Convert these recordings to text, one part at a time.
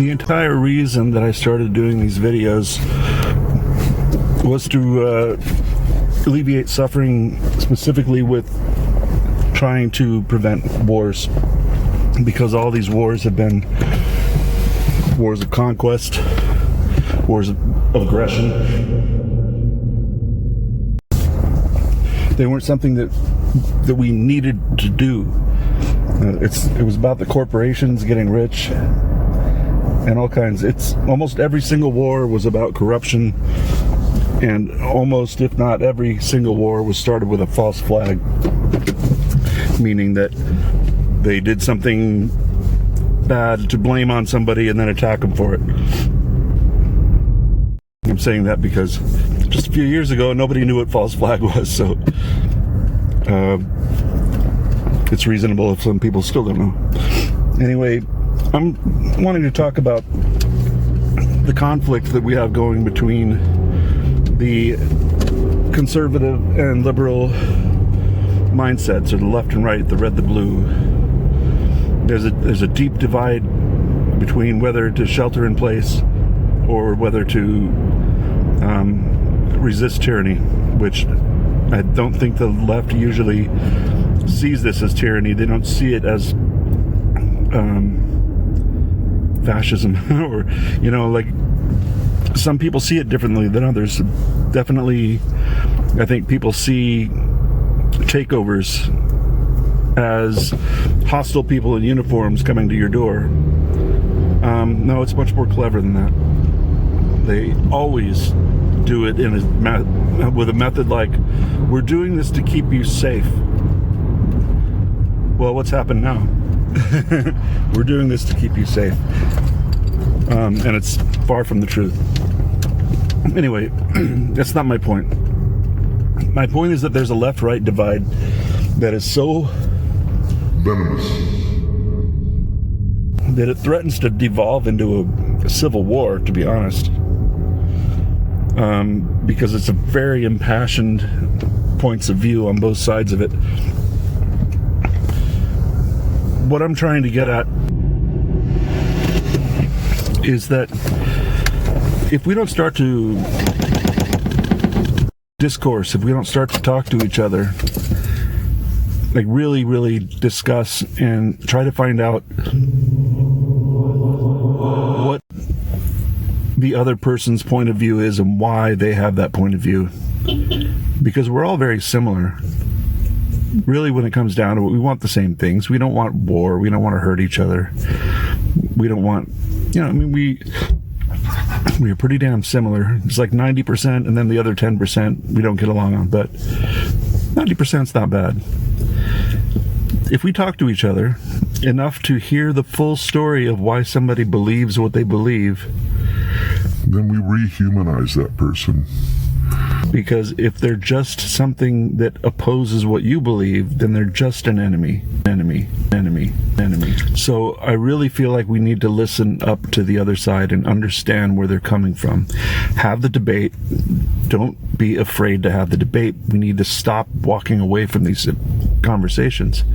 The entire reason that I started doing these videos was to alleviate suffering, specifically with trying to prevent wars, because all these wars have been wars of conquest, wars of aggression. They weren't something that we needed to do. It was about the corporations getting rich and all kinds. It's almost every single war was about corruption, and almost, if not every single war, was started with a false flag, meaning that they did something bad to blame on somebody and then attack them for it. I'm saying that because just a few years ago nobody knew what false flag was, so it's reasonable if some people still don't know. Anyway, I'm wanting to talk about the conflict that we have going between the conservative and liberal mindsets, or the left and right, the red, the blue. There's a deep divide between whether to shelter in place or whether to resist tyranny, which I don't think the left usually sees this as tyranny. They don't see it as fascism, or, like, some people see it differently than others. Definitely, I think people see takeovers as hostile people in uniforms coming to your door. No, it's much more clever than that. They always do it with a method like, we're doing this to keep you safe. Well, what's happened now? We're doing this to keep you safe. And it's far from the truth. Anyway, that's not my point. My point is that there's a left-right divide that is so venomous that it threatens to devolve into a civil war, to be honest. Because it's a very impassioned points of view on both sides of it. What I'm trying to get at is that if we don't start to discourse, if we don't start to talk to each other, like really, really discuss and try to find out what the other person's point of view is and why they have that point of view, because we're all very similar. Really, when it comes down to it, we want the same things. We don't want war. We don't want to hurt each other. We don't want, we are pretty damn similar. It's like 90%, and then the other 10% we don't get along on, but 90% is not bad. If we talk to each other enough to hear the full story of why somebody believes what they believe, then we rehumanize that person. Because if they're just something that opposes what you believe, then they're just an enemy. So I really feel like we need to listen up to the other side and understand where they're coming from. Have the debate. Don't be afraid to have the debate. We need to stop walking away from these conversations.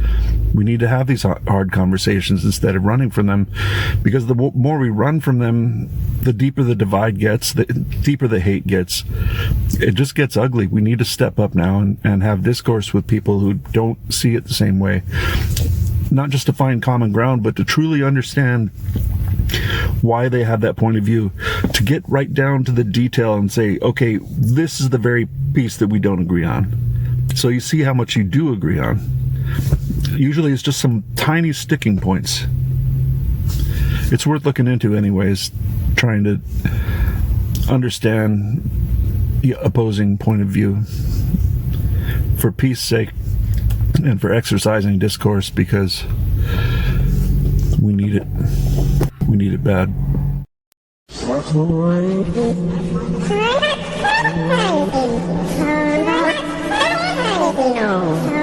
We need to have these hard conversations instead of running from them, because the more we run from them, the deeper the divide gets, the deeper the hate gets. It just gets ugly. We need to step up now and have discourse with people who don't see it the same way. Not just to find common ground, but to truly understand why they have that point of view, to get right down to the detail and say, okay, this is the very piece that we don't agree on. So you see how much you do agree on. Usually it's just some tiny sticking points. It's worth looking into anyways, trying to understand the opposing point of view for peace sake and for exercising discourse, because we need it. We need it bad. No.